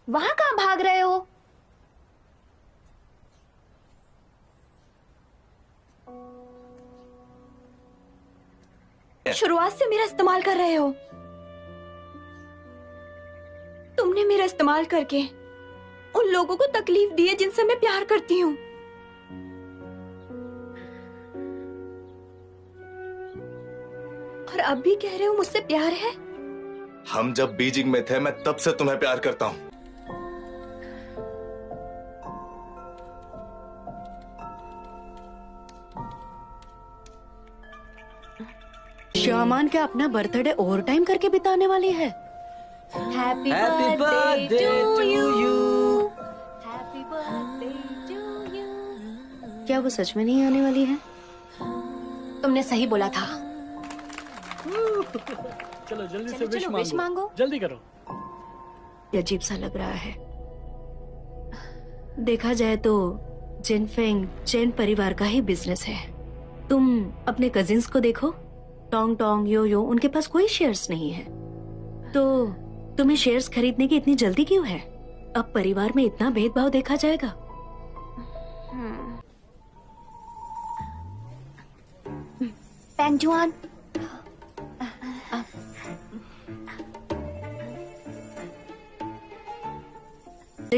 वहां कहाँ भाग रहे हो? शुरुआत से मेरा इस्तेमाल कर रहे हो। तुमने मेरा इस्तेमाल करके उन लोगों को तकलीफ दी है जिनसे मैं प्यार करती हूँ। और अब भी कह रहे हो मुझसे प्यार है? हम जब बीजिंग में थे, मैं तब से तुम्हें प्यार करता हूँ। श्यामान क्या अपना बर्थडे ओवर टाइम करके बिताने वाली है? Happy birthday to you. Happy birthday to you. क्या वो सच में नहीं आने वाली है? तुमने सही बोला था। चलो जल्दी से चलो, विश मांगो, जल्दी करो। ये अजीब सा लग रहा है। देखा जाए तो जिनफेंग चेन परिवार का ही बिजनेस है। तुम अपने कजिन्स को देखो, टोंग टोंग, यो यो, उनके पास कोई शेयर्स नहीं है। तो तुम्हें शेयर्स खरीदने की इतनी जल्दी क्यों है? अब परिवार में इतना भेदभाव देखा जाएगा? पेंजुआन,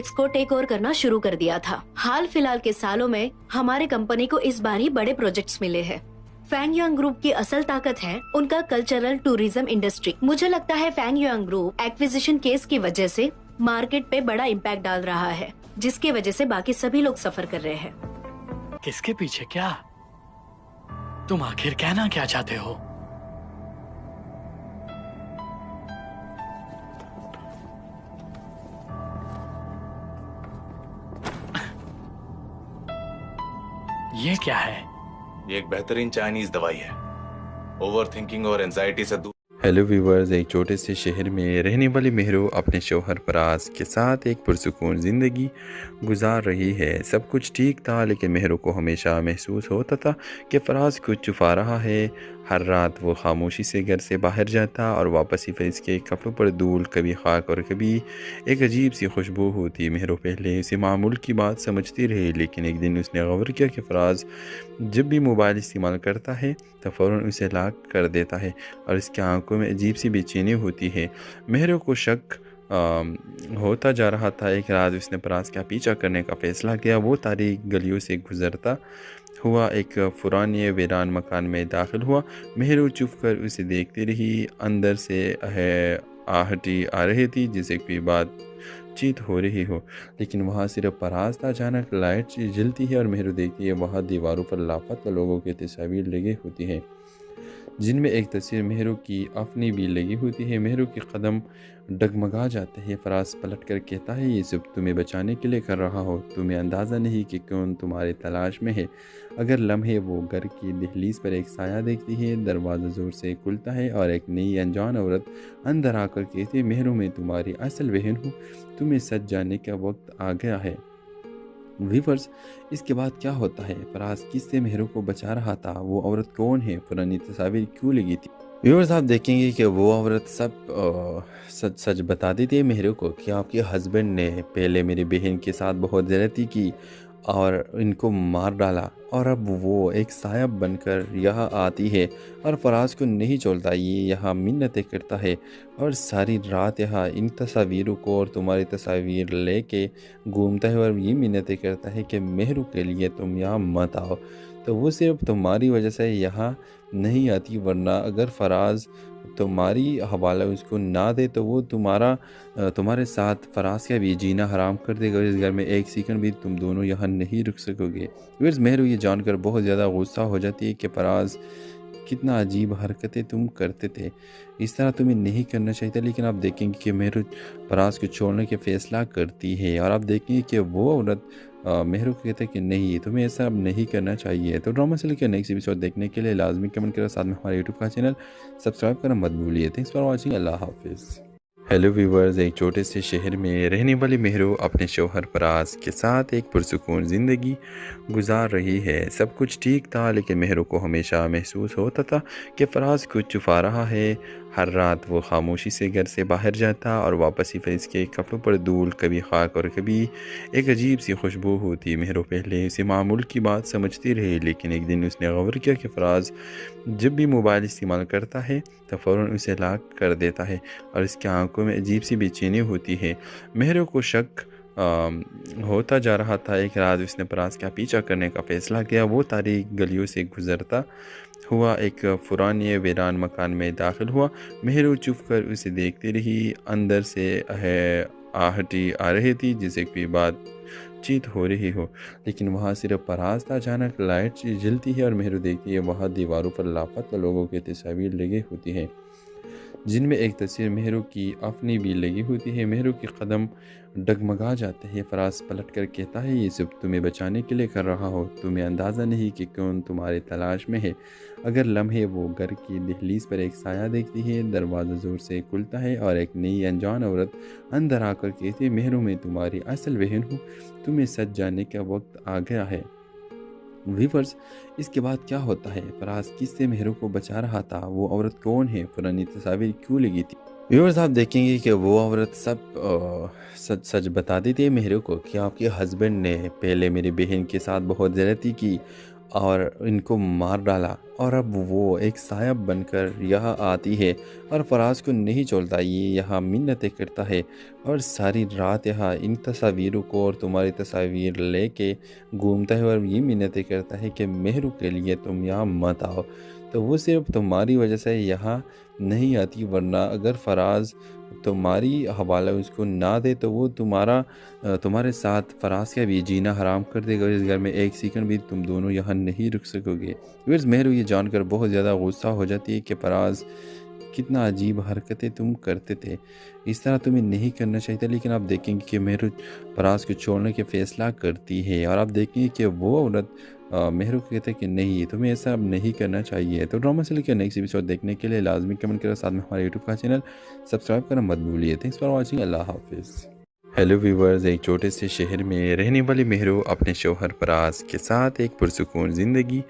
को टेक ओवर करना शुरू कर दिया था। हाल फिलहाल के सालों में हमारे कंपनी को इस बार ही बड़े प्रोजेक्ट्स मिले हैं। फैंग यांग ग्रुप की असल ताकत है उनका कल्चरल टूरिज्म इंडस्ट्री। मुझे लगता है फैंग यांग ग्रुप एक्विजिशन केस की वजह से मार्केट पे बड़ा इम्पैक्ट डाल रहा है, जिसकी वजह से बाकी सभी लोग सफर कर रहे हैं। किसके पीछे क्या? तुम आखिर कहना क्या चाहते हो? ये क्या है? ये एक बेहतरीन चाइनीज दवाई है, ओवर थिंकिंग और एंजाइटी से दूर। हेलो व्यूवर्स, एक छोटे से शहर में रहने वाली मेहरू अपने शौहर फराज के साथ एक पुरसुकून ज़िंदगी गुजार रही है। सब कुछ ठीक था, लेकिन मेहरू को हमेशा महसूस होता था कि फराज कुछ छुपा रहा है। हर रात वो खामोशी से घर से बाहर जाता और वापस ही फिर इसके कपड़ों पर धूल, कभी खाक और कभी एक अजीब सी खुशबू होती। मेहरू पहले इसे मामूल की बात समझती रही, लेकिन एक दिन उसने गौर किया कि फराज जब भी मोबाइल इस्तेमाल करता है तो फ़ौरन उसे लॉक कर देता है और इसकी आंखों में अजीब सी बेचैनी होती है। मेहरू को शक होता जा रहा था। एक रात उसने फराज का पीछा करने का फ़ैसला किया। वो तारीख गलियों से गुजरता हुआ एक पुराने वीरान मकान में दाखिल हुआ। मेहरू चुप कर उसे देखती रही। अंदर से आहटी आ रही थी जैसे कोई बातचीत हो रही हो, लेकिन वहाँ सिर्फ फराज था। अचानक लाइट जलती है और मेहरू देखती है वहाँ दीवारों पर लापता लोगों की तस्वीर लगी होती है, जिनमें एक तस्वीर मेहरू की अपनी भी लगी होती है। मेहरू के कदम डगमगा जाते हैं। फराज पलट कर कहता है, ये सब तुम्हें बचाने के लिए कर रहा हो। तुम्हें अंदाज़ा नहीं कि कौन तुम्हारे तलाश में है। अगर लम्हे वो घर की दहलीज पर एक साया देखती है। दरवाज़ा ज़ोर से खुलता है और एक नई अनजान औरत अंदर आकर कहती है, मेहरू मैं तुम्हारी असल बहन हूँ, तुम्हें सच जानने का वक्त आ गया है। व्यूअर्स, इसके बाद क्या होता है? फराज किससे मेहरू को बचा रहा था? वो औरत कौन है? पुरानी तस्वीर क्यों लगी थी? व्यूअर्स, आप देखेंगे कि वो औरत सच सच बताती थी मेहरू को कि आपके हस्बैंड ने पहले मेरी बहन के साथ बहुत ज़्यादती की और इनको मार डाला, और अब वो एक साया बनकर यहाँ आती है और फराज को नहीं छोड़ता। ये यहाँ मिन्नतें करता है और सारी रात यहाँ इन तस्वीरों को और तुम्हारी तस्वीर लेके घूमता है और ये मिन्नतें करता है कि मेहरू के लिए तुम यहाँ मत आओ। तो वो सिर्फ तुम्हारी वजह से यहाँ नहीं आती, वरना अगर फराज तुम्हारी हवाला उसको ना दे तो वो तुम्हारे साथ फराज का भी जीना हराम कर देगा। इस घर में एक सेकंड भी तुम दोनों यहाँ नहीं रुक सकोगे। फिर मेहरू ये जानकर बहुत ज़्यादा गुस्सा हो जाती है कि फराज कितना अजीब हरकतें तुम करते थे, इस तरह तुम्हें नहीं करना चाहिए था। लेकिन आप देखेंगे कि मेहरू फराज को छोड़ने के फैसला करती है और आप देखेंगे कि वो औरत मेहरू को कहते हैं कि नहीं, तुम्हें ऐसा अब नहीं करना चाहिए। तो ड्रामा से लेकर नेक्स्ट एपिसोड देखने के लिए लाजमी कमेंट करो, साथ में हमारे यूट्यूब का चैनल सब्सक्राइब करना मत भूलिए। Thanks for watching. अल्लाह हाफिज़। हेलो व्यूवर्स, एक छोटे से शहर में रहने वाली मेहरू अपने शौहर फराज के साथ एक पुरसुकून ज़िंदगी गुजार रही है। सब कुछ ठीक था, लेकिन मेहरू को हमेशा महसूस होता था कि फराज कुछ छुपा रहा है। हर रात वो खामोशी से घर से बाहर जाता और वापस ही फेस के कपड़ों पर धूल, कभी खाक और कभी एक अजीब सी खुशबू होती। मेहरू पहले इसे मामूल की बात समझती रही, लेकिन एक दिन उसने गौर किया कि फराज जब भी मोबाइल इस्तेमाल करता है तो फ़ौरन उसे लॉक कर देता है और इसकी आंखों में अजीब सी बेचैनी होती है। मेहरू को शक होता जा रहा था। एक रात उसने फराज का पीछा करने का फ़ैसला किया। वो तारीख गलियों से गुजरता हुआ एक पुराने वीरान मकान में दाखिल हुआ। मेहरू चुप कर उसे देखती रही। अंदर से आहटी आ रही थी जैसे कोई बात चीत हो रही हो, लेकिन वहाँ सिर्फ फराज था। अचानक लाइट जलती है और मेहरू देखती है वहाँ दीवारों पर लापता लोगों की तस्वीर लगी होती हैं, जिनमें एक तस्वीर मेहरू की अपनी भी लगी होती है। मेहरू के कदम डगमगा जाते हैं। फराज पलट कर कहता है, ये सब तुम्हें बचाने के लिए कर रहा हो। तुम्हें अंदाज़ा नहीं कि कौन तुम्हारी तलाश में है। अगर लम्हे वो घर की दहलीज पर एक साया देखती है। दरवाज़ा ज़ोर से खुलता है और एक नई अनजान औरत अंदर आकर कहती है, मेहरू मैं तुम्हारी असल बहन हूँ, तुम्हें सच जानने का वक्त आ गया है। व्यूअर्स, इसके बाद क्या होता है? फराज किससे मेहरू को बचा रहा था? वो औरत कौन है? पुरानी तस्वीर क्यों लगी थी? व्यूअर्स, आप देखेंगे कि वो औरत सच सच बता देती है मेहरू को कि आपके हस्बैंड ने पहले मेरी बहन के साथ बहुत ज़्यादती की और इनको मार डाला, और अब वो एक सायब बनकर यहाँ आती है और फराज को नहीं छोड़ता। ये यहाँ मिन्नतें करता है और सारी रात यहाँ इन तस्वीरों को और तुम्हारी तस्वीर लेके घूमता है और ये मिन्नतें करता है कि मेहरू के लिए तुम यहाँ मत आओ। तो वो सिर्फ तुम्हारी वजह से यहाँ नहीं आती, वरना अगर फराज तुम्हारी हवाला उसको ना दे तो वो तुम्हारे साथ फराज का भी जीना हराम कर देगा। इस घर में एक सेकंड भी तुम दोनों यहाँ नहीं रुक सकोगे। व्यूअर्स, मेहरू ये जानकर बहुत ज़्यादा गुस्सा हो जाती है कि फराज कितना अजीब हरकतें तुम करते थे, इस तरह तुम्हें नहीं करना चाहिए था। लेकिन आप देखेंगे कि मेहरू फराज को छोड़ने के फैसला करती है और आप देखेंगे कि वो औरत मेहरू को कहते हैं कि नहीं, तुम्हें ऐसा अब नहीं करना चाहिए। तो ड्रामा से लेकर नेक्स्ट एपिसोड देखने के लिए लाजमी कमेंट करो, साथ में हमारे यूट्यूब का चैनल सब्सक्राइब करना मत भूलिए। Thanks for watching. अल्लाह हाफिज़। हेलो व्यूवर्स, एक छोटे से शहर में रहने वाली मेहरू अपने शौहर फराज के साथ एक पुरसुकून ज़िंदगी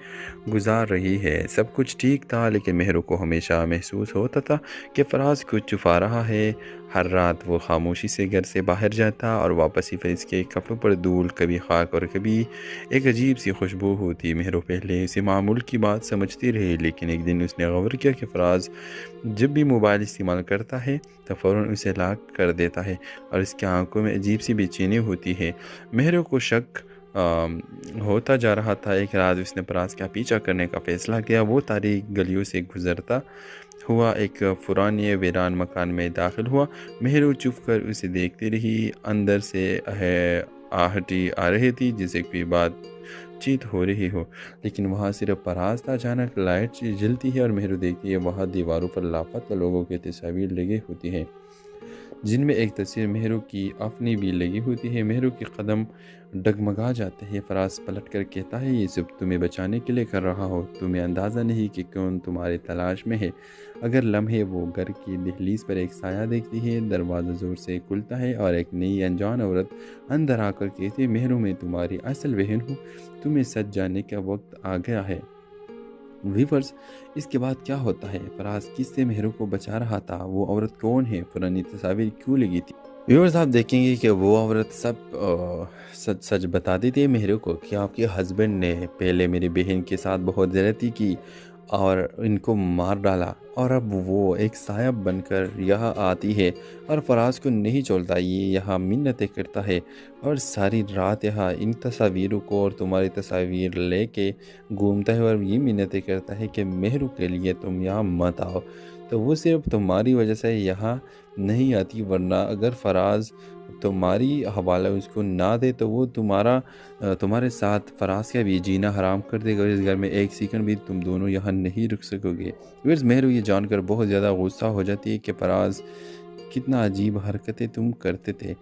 गुजार रही है। सब कुछ ठीक था, लेकिन मेहरू को हमेशा महसूस होता था कि फराज कुछ छुपा रहा है। हर रात वो खामोशी से घर से बाहर जाता और वापस ही फेस के कपड़ों पर धूल, कभी खाक और कभी एक अजीब सी खुशबू होती। मेहरू पहले इसे मामूल की बात समझती रही, लेकिन एक दिन उसने गौर किया कि फराज जब भी मोबाइल इस्तेमाल करता है तो फ़ौरन उसे लॉक कर देता है और इसकी आंखों में अजीब सी बेचैनी होती है। मेहरू को शक होता जा रहा था। एक रात उसने फराज का पीछा करने का फ़ैसला किया। वो तारीख गलियों से गुजरता हुआ एक पुराने वीरान मकान में दाखिल हुआ। मेहरू चुप कर उसे देखती रही। अंदर से आहटी आ रही थी जैसे कोई बात चीत हो रही हो, लेकिन वहाँ सिर्फ फराज था। अचानक लाइट जलती है और मेहरू देखती है वहाँ दीवारों पर लापता लोगों की तस्वीर लगी होती हैं, जिनमें एक तस्वीर मेहरू की अपनी भी लगी होती है। मेहरू के कदम डगमगा जाते हैं। फराज पलट कर कहता है, ये सब तुम्हें बचाने के लिए कर रहा हो। तुम्हें अंदाज़ा नहीं कि कौन तुम्हारी तलाश में है। अगर लम्हे वो घर की दहलीज पर एक साया देखती है। दरवाज़ा ज़ोर से खुलता है और एक नई अनजान औरत अंदर आकर कहती है, मेहरू मैं तुम्हारी असल बहन हूँ, तुम्हें सच जानने का वक्त आ गया है। व्यूअर्स, इसके बाद क्या होता है? फराज किससे मेहरू को बचा रहा था? वो औरत कौन है? पुरानी तस्वीर क्यों लगी थी? व्यूअर्स, आप देखेंगे कि वो औरत सच सच बता देती है मेहरू को कि आपके हस्बैंड ने पहले मेरी बहन के साथ बहुत ज़्यादती की और इनको मार डाला, और अब वो एक सायब बनकर यहाँ आती है और फराज को नहीं छोड़ता। ये यहाँ मिन्नतें करता है और सारी रात यहाँ इन तस्वीरों को और तुम्हारी तस्वीर लेके घूमता है और ये मिन्नतें करता है कि मेहरू के लिए तुम यहाँ मत आओ। तो वो सिर्फ तुम्हारी वजह से यहाँ नहीं आती, वरना अगर फराज तुम्हारी हवाला उसको ना दे तो वो तुम्हारे साथ फराज का भी जीना हराम कर देगा। इस घर में एक सेकंड भी तुम दोनों यहाँ नहीं रुक सकोगे। व्यूअर्स, मेहरू ये जानकर बहुत ज़्यादा गुस्सा हो जाती है कि फराज कितना अजीब हरकतें तुम करते थे,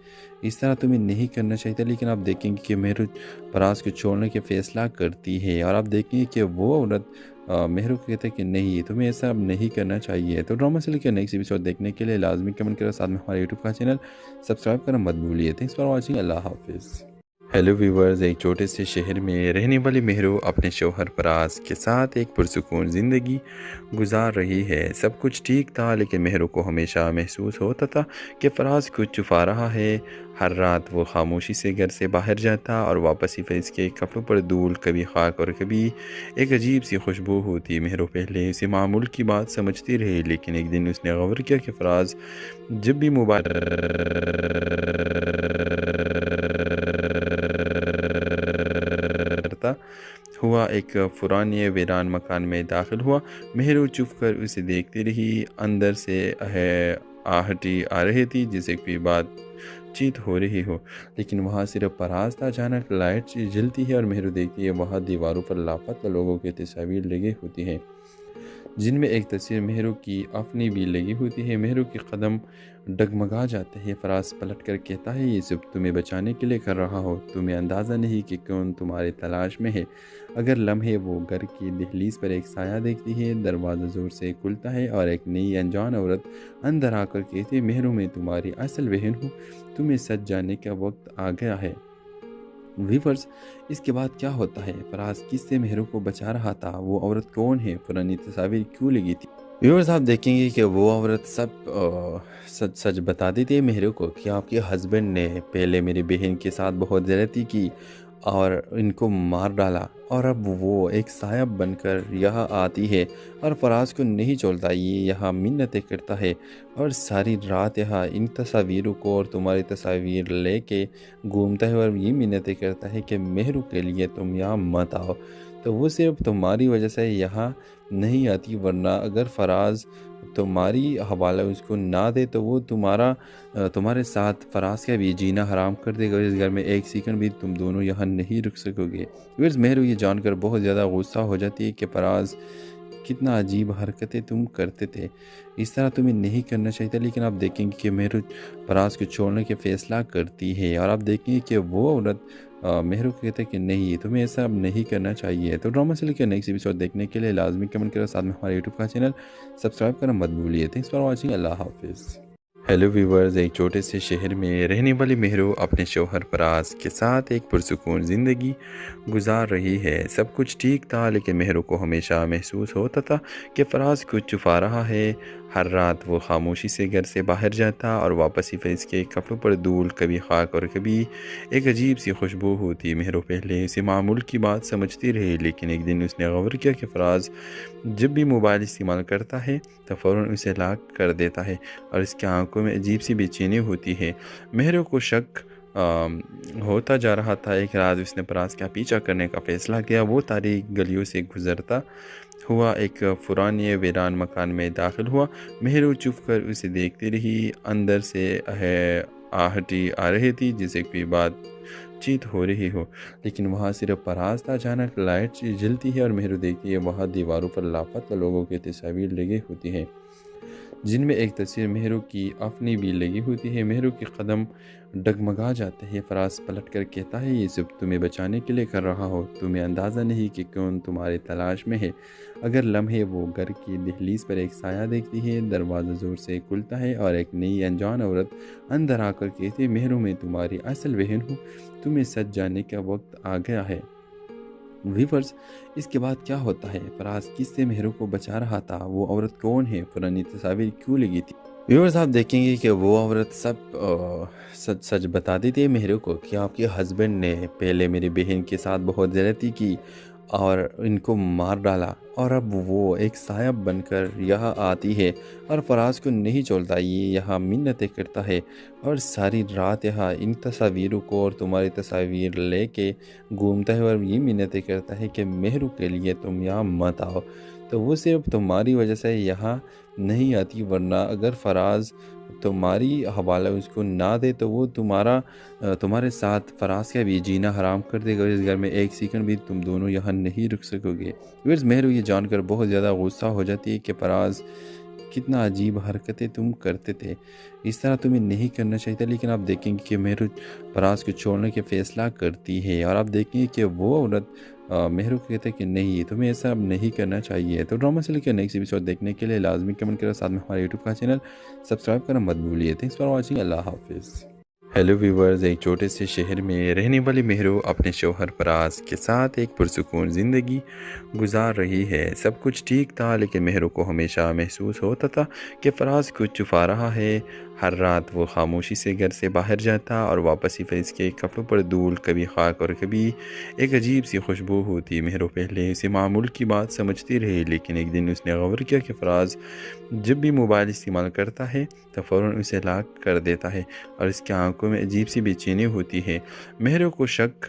इस तरह तुम्हें नहीं करना चाहिए था। लेकिन आप देखेंगे कि मेहरू फराज को छोड़ने के फैसला करती है और आप देखेंगे कि वो औरत मेहरू को कहते हैं कि नहीं, तुम्हें ऐसा अब नहीं करना चाहिए। तो ड्रामा से लेकर नेक्स्ट एपिसोड देखने के लिए लाजमी कमेंट करो, साथ में हमारे यूट्यूब का चैनल सब्सक्राइब करना मत भूलिए। Thanks for watching. अल्लाह हाफिज़। हेलो व्यूवर्स, एक छोटे से शहर में रहने वाली मेहरू अपने शौहर फराज के साथ एक पुरसुकून ज़िंदगी गुजार रही है। सब कुछ ठीक था, लेकिन मेहरू को हमेशा महसूस होता था कि फराज कुछ छुपा रहा है। हर रात वो खामोशी से घर से बाहर जाता और वापस ही फिर इसके कपड़ों पर धूल, कभी खाक और कभी एक अजीब सी खुशबू होती। मेहरू पहले इसे मामूल की बात समझती रही, लेकिन एक दिन उसने गौर किया कि फराज जब भी मोबाइल हुआ एक पुराने वीरान मकान में दाखिल हुआ। मेहरू चुप कर उसे देखती रही। अंदर से आहटी आ रही थी जैसे कोई बातचीत हो रही हो, लेकिन वहाँ सिर्फ फराज था। अचानक लाइट जलती है और मेहरू देखती है वहाँ दीवारों पर लापता लोगों की तस्वीर लगी होती हैं, जिनमें एक तस्वीर मेहरू की अपनी भी लगी होती है। मेहरू के कदम डगमगा जाते हैं। फराज पलट कर कहता है, ये सब तुम्हें बचाने के लिए कर रहा हो। तुम्हें अंदाज़ा नहीं कि कौन तुम्हारी तलाश में है। अगर लम्हे वो घर की दहलीज पर एक साया देखती है। दरवाज़ा ज़ोर से खुलता है और एक नई अनजान औरत अंदर आकर कहती है, मेहरू मैं तुम्हारी असल बहन हूँ, तुम्हें सच जाने का वक्त आ गया है। व्यूअर्स, इसके बाद क्या होता है? फराज किससे मेहरू को बचा रहा था? वो औरत कौन है? पुरानी तस्वीर क्यों लगी थी? व्यूअर्स, आप देखेंगे कि वो औरत सब सच सच बता देती है मेहरू को कि आपके हस्बैंड ने पहले मेरी बहन के साथ बहुत ज़्यादती की और इनको मार डाला, और अब वो एक साया बनकर यहाँ आती है और फराज को नहीं छोड़ता। ये यहाँ मिन्नतें करता है और सारी रात यहाँ इन तस्वीरों को और तुम्हारी तस्वीर लेके घूमता है और ये मिन्नतें करता है कि मेहरू के लिए तुम यहाँ मत आओ। तो वो सिर्फ तुम्हारी वजह से यहाँ नहीं आती, वरना अगर फराज तुम्हारी हवाला उसको ना दे तो वो तुम्हारे साथ फराज का भी जीना हराम कर देगा। इस घर में एक सेकंड भी तुम दोनों यहाँ नहीं रुक सकोगे। फिर मेहरू ये जानकर बहुत ज़्यादा गुस्सा हो जाती है कि फराज कितना अजीब हरकतें तुम करते थे, इस तरह तुम्हें नहीं करना चाहिए था। लेकिन आप देखेंगे कि मेहरू फराज को छोड़ने के फैसला करती है और आप देखेंगे कि वो औरत मेहरू को कहते हैं कि नहीं, तुम्हें ऐसा अब नहीं करना चाहिए। तो ड्रामा से लेकर नेक्स्ट एपिसोड देखने के लिए लाजमी कमेंट करो, साथ में हमारे यूट्यूब का चैनल सब्सक्राइब करना मत भूलिए। Thanks for watching. अल्लाह हाफिज़। हेलो व्यूवर्स, एक छोटे से शहर में रहने वाली मेहरू अपने शौहर फराज के साथ एक पुरसुकून ज़िंदगी गुजार रही है। सब कुछ ठीक था, लेकिन मेहरू को हमेशा महसूस होता था कि फराज कुछ छुपा रहा है। हर रात वो खामोशी से घर से बाहर जाता और वापस ही फिर इसके कपड़ों पर धूल, कभी खाक और कभी एक अजीब सी खुशबू होती। मेहरू पहले इसे मामूल की बात समझती रही, लेकिन एक दिन उसने गौर किया कि फराज जब भी मोबाइल इस्तेमाल करता है तो फ़ौरन उसे लॉक कर देता है और इसकी आंखों में अजीब सी बेचैनी होती है। मेहरू को शक होता जा रहा था। एक रात उसने फराज का पीछा करने का फ़ैसला किया। वो तारीख गलियों से गुजरता हुआ एक पुराने वीरान मकान में दाखिल हुआ। मेहरू चुप कर उसे देखती रही। अंदर से आहटी आ रही थी जैसे कोई बातचीत हो रही हो, लेकिन वहाँ सिर्फ फराज था। अचानक लाइट जलती है और मेहरू देखती है वहाँ दीवारों पर लापता लोगों की तस्वीर लगी होती हैं, जिनमें एक तस्वीर मेहरू की अपनी भी लगी होती है। मेहरू के कदम डगमगा जाते हैं। फराज पलट कर कहता है, ये सब तुम्हें बचाने के लिए कर रहा हो। तुम्हें अंदाज़ा नहीं कि कौन तुम्हारी तलाश में है। अगर लम्हे वो घर की दहलीज पर एक साया देखती है। दरवाज़ा ज़ोर से खुलता है और एक नई अनजान औरत अंदर आकर कहती है, मेहरू मैं तुम्हारी असल बहन हूँ, तुम्हें सच जाने का वक्त आ गया है। व्यूअर्स, इसके बाद क्या होता है? फराज किससे मेहरू को बचा रहा था? वो औरत कौन है? पुरानी तस्वीर क्यों लगी थी? व्यूअर्स, आप देखेंगे कि वो औरत सब सच सच बता देती है मेहरू को कि आपके हस्बैंड ने पहले मेरी बहन के साथ बहुत ज़्यादती की और इनको मार डाला, और अब वो एक साया बनकर यहाँ आती है और फराज को नहीं छोड़ता। ये यहाँ मिन्नतें करता है और सारी रात यहाँ इन तस्वीरों को और तुम्हारी तस्वीर लेके घूमता है और ये मिन्नतें करता है कि मेहरू के लिए तुम यहाँ मत आओ। तो वो सिर्फ तुम्हारी वजह से यहाँ नहीं आती, वरना अगर फराज तुम्हारी हवाला उसको ना दे तो वो तुम्हारे साथ फराज का भी जीना हराम कर देगा। इस घर में एक सेकंड भी तुम दोनों यहाँ नहीं रुक सकोगे। फिर मेहरू ये जानकर बहुत ज़्यादा गुस्सा हो जाती है कि फराज کتنا عجیب حرکتیں تم کرتے تھے، اس طرح تمہیں نہیں کرنا چاہیے تھا، لیکن آپ دیکھیں گے کہ مہرو فراز کو چھوڑنے کے فیصلہ کرتی ہے، اور آپ دیکھیں گے کہ وہ عورت مہرو کو کہتے ہیں کہ نہیں، تمہیں ایسا اب نہیں کرنا چاہیے۔ تو ڈرامہ سے لے کے نیکسٹ ایپیسوڈ دیکھنے کے لیے لازمی کمنٹ کرو، ساتھ میں ہمارے یوٹیوب کا چینل سبسکرائب کرنا مت بھولیے۔ تھینکس فار واچنگ، اللہ حافظ۔ ہیلو ویورز، ایک چھوٹے سے شہر میں رہنے والی مہرو اپنے شوہر فراز کے ساتھ ایک پرسکون زندگی گزار رہی ہے۔ سب کچھ ٹھیک تھا، لیکن مہرو کو ہمیشہ محسوس ہوتا تھا کہ فراز کچھ چھپا رہا ہے۔ ہر رات وہ خاموشی سے گھر سے باہر جاتا اور واپس ہی فریز کے کپڑوں پر دھول، کبھی خاک اور کبھی ایک عجیب سی خوشبو ہوتی۔ مہرو پہلے اسے معمول کی بات سمجھتی رہی، لیکن ایک دن اس نے غور کیا کہ فراز جب بھی موبائل استعمال کرتا ہے تو فوراً اسے لاک کر دیتا ہے، اور اس کی آنکھوں میں عجیب سی بے چینی ہوتی ہے۔ مہرو کو شک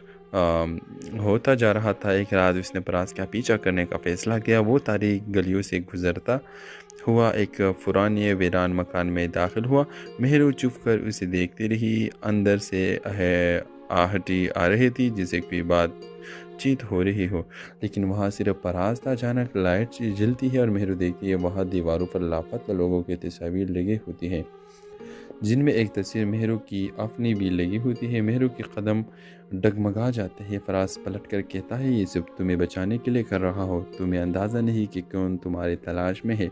ہوتا جا رہا تھا۔ ایک رات اس نے فراز کا پیچھا کرنے کا فیصلہ کیا۔ وہ تاریک گلیوں سے گزرتا ہوا ایک پرانے ویران مکان میں داخل ہوا۔ مہرو چپ کر اسے دیکھتی رہی، اندر سے آہٹی آ رہی تھی جسے کوئی بات چیت ہو رہی ہو، لیکن وہاں صرف فراز تھا۔ اچانک لائٹ جلتی ہے اور مہرو دیکھتی ہے وہاں دیواروں پر لاپتہ لوگوں کی تصاویر لگی ہوتی ہیں، جن میں ایک تصویر مہرو کی اپنی بھی لگی ہوتی ہے۔ مہرو کے قدم ڈگمگا جاتے ہیں۔ فراز پلٹ کر کہتا ہے، یہ سب تمہیں بچانے کے لیے کر رہا ہو، تمہیں اندازہ نہیں کہ کون تمہاری تلاش میں ہے۔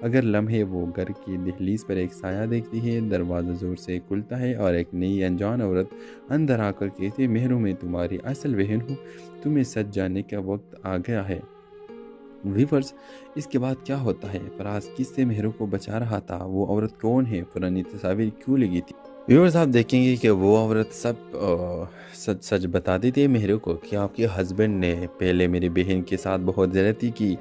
اگر لمحے وہ گھر کی دہلیز پر ایک سایہ دیکھتی ہے، دروازہ زور سے کھلتا ہے اور ایک نئی انجان عورت اندر آ کر کہتی ہے، مہرو میں تمہاری اصل بہن ہوں، تمہیں سچ جاننے کا وقت آ گیا ہے۔ ویورز، اس کے بعد کیا ہوتا ہے؟ فراز کس سے مہرو کو بچا رہا تھا؟ وہ عورت کون ہے؟ پرانی تصاویر کیوں لگی تھی؟ ویورز، آپ دیکھیں گے کہ وہ عورت سچ بتاتی تھی مہرو کو کہ آپ کے ہسبینڈ نے پہلے میری بہن کے ساتھ بہت زیادتی کی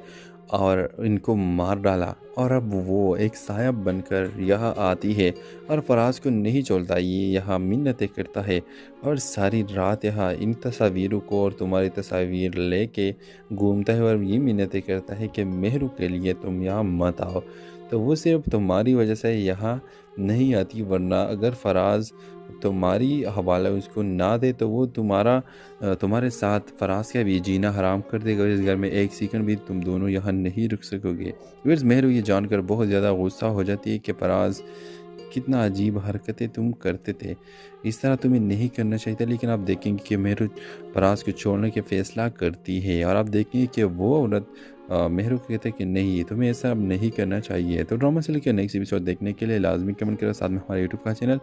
اور ان کو مار ڈالا، اور اب وہ ایک سایہ بن کر یہاں آتی ہے اور فراز کو نہیں چھوڑتا۔ یہ یہاں منتیں کرتا ہے اور ساری رات یہاں ان تصاویروں کو اور تمہاری تصاویر لے کے گھومتا ہے، اور یہ منتیں کرتا ہے کہ مہرو کے لیے تم یہاں مت آؤ۔ تو وہ صرف تمہاری وجہ سے یہاں نہیں آتی، ورنہ اگر فراز تمہاری حوالہ اس کو نہ دے تو وہ تمہارے ساتھ فراز کا بھی جینا حرام کر دے گا، اور اس گھر میں ایک سیکنڈ بھی تم دونوں یہاں نہیں رک سکو گے۔ مہرو یہ جان کر بہت زیادہ غصہ ہو جاتی ہے کہ فراز کتنا عجیب حرکتیں تم کرتے تھے، اس طرح تمہیں نہیں کرنا چاہیے تھا، لیکن آپ دیکھیں گے کہ مہرو فراز کو چھوڑنے کے فیصلہ کرتی ہے، اور آپ دیکھیں گے کہ وہ عورت مہرو کو کہتے ہیں کہ نہیں، تمہیں ایسا اب نہیں کرنا چاہیے۔ تو ڈرامہ سے لے کے نیکسٹ ایپیسوڈ دیکھنے کے لیے لازمی کمنٹ کرو، ساتھ میں ہمارے یوٹیوب کا چینل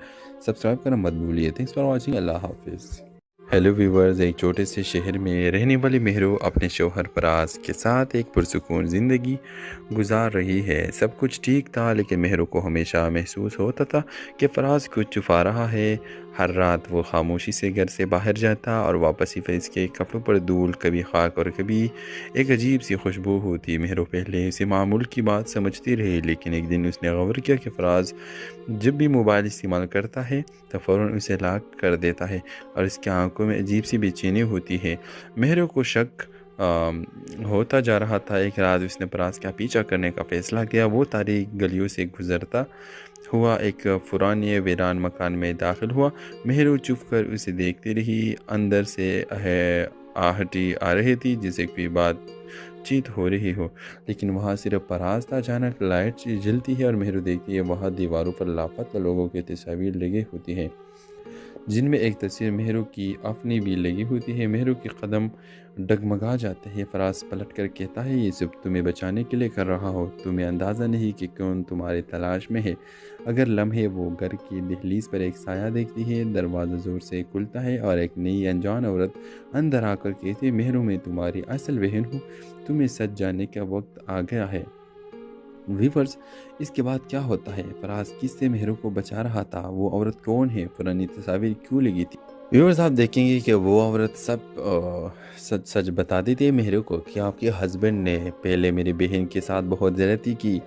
سبسکرائب کرنا مت بھولیے۔ تھینکس فار واچنگ، اللہ حافظ۔ ہیلو ویورز، ایک چھوٹے سے شہر میں رہنے والی مہرو اپنے شوہر فراز کے ساتھ ایک پرسکون زندگی گزار رہی ہے۔ سب کچھ ٹھیک تھا، لیکن مہرو کو ہمیشہ محسوس ہوتا تھا کہ فراز کچھ چھپا رہا ہے۔ ہر رات وہ خاموشی سے گھر سے باہر جاتا اور واپس ہی فریز کے کپڑوں پر دھول، کبھی خاک اور کبھی ایک عجیب سی خوشبو ہوتی۔ مہرو پہلے اسے معمول کی بات سمجھتی رہی، لیکن ایک دن اس نے غور کیا کہ فراز جب بھی موبائل استعمال کرتا ہے تو فوراً اسے لاک کر دیتا ہے، اور اس کی آنکھوں میں عجیب سی بے چینی ہوتی ہے۔ مہرو کو شک ہوتا جا رہا تھا۔ ایک رات اس نے فراز کا پیچھا کرنے کا فیصلہ کیا۔ وہ تاریک گلیوں سے گزرتا ہوا ایک پرانے ویران مکان میں داخل ہوا۔ مہرو چپ کر اسے دیکھتی رہی، اندر سے آہٹی آ رہی تھی جسے کوئی بات چیت ہو رہی ہو، لیکن وہاں صرف فراز تھا۔ اچانک لائٹ جلتی ہے اور مہرو دیکھتی ہے وہاں دیواروں پر لاپتہ لوگوں کی تصاویر لگی ہوتی ہیں، جن میں ایک تصویر مہرو کی اپنی بھی لگی ہوتی ہے۔ مہرو کے قدم ڈگمگا جاتے ہیں۔ فراز پلٹ کر کہتا ہے، یہ سب تمہیں بچانے کے لیے کر رہا ہو، تمہیں اندازہ نہیں کہ کون تمہاری تلاش میں ہے۔ اگر لمحے وہ گھر کی دہلیز پر ایک سایہ دیکھتی ہے، دروازہ زور سے کھلتا ہے اور ایک نئی انجان عورت اندر آ کر کہتی ہے، مہرو میں تمہاری اصل بہن ہوں، تمہیں سچ جاننے کا وقت آ گیا ہے۔ ویورز، اس کے بعد کیا ہوتا ہے؟ فراز کس سے مہرو کو بچا رہا تھا؟ وہ عورت کون ہے؟ پرانی تصاویر کیوں لگی تھی؟ ویورز، آپ دیکھیں گے کہ وہ عورت سچ بتاتی تھی مہرو کو کہ آپ کے ہسبینڈ نے پہلے میری بہن کے ساتھ بہت زیادتی کی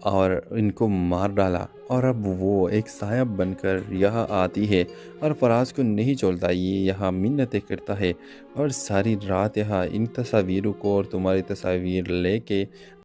اور ان کو مار ڈالا، اور اب وہ ایک سایہ بن کر یہاں آتی ہے اور فراز کو نہیں چھوڑتا۔ یہ یہاں منتیں کرتا ہے اور ساری رات یہاں ان تصاویروں کو اور تمہاری تصاویر لے کے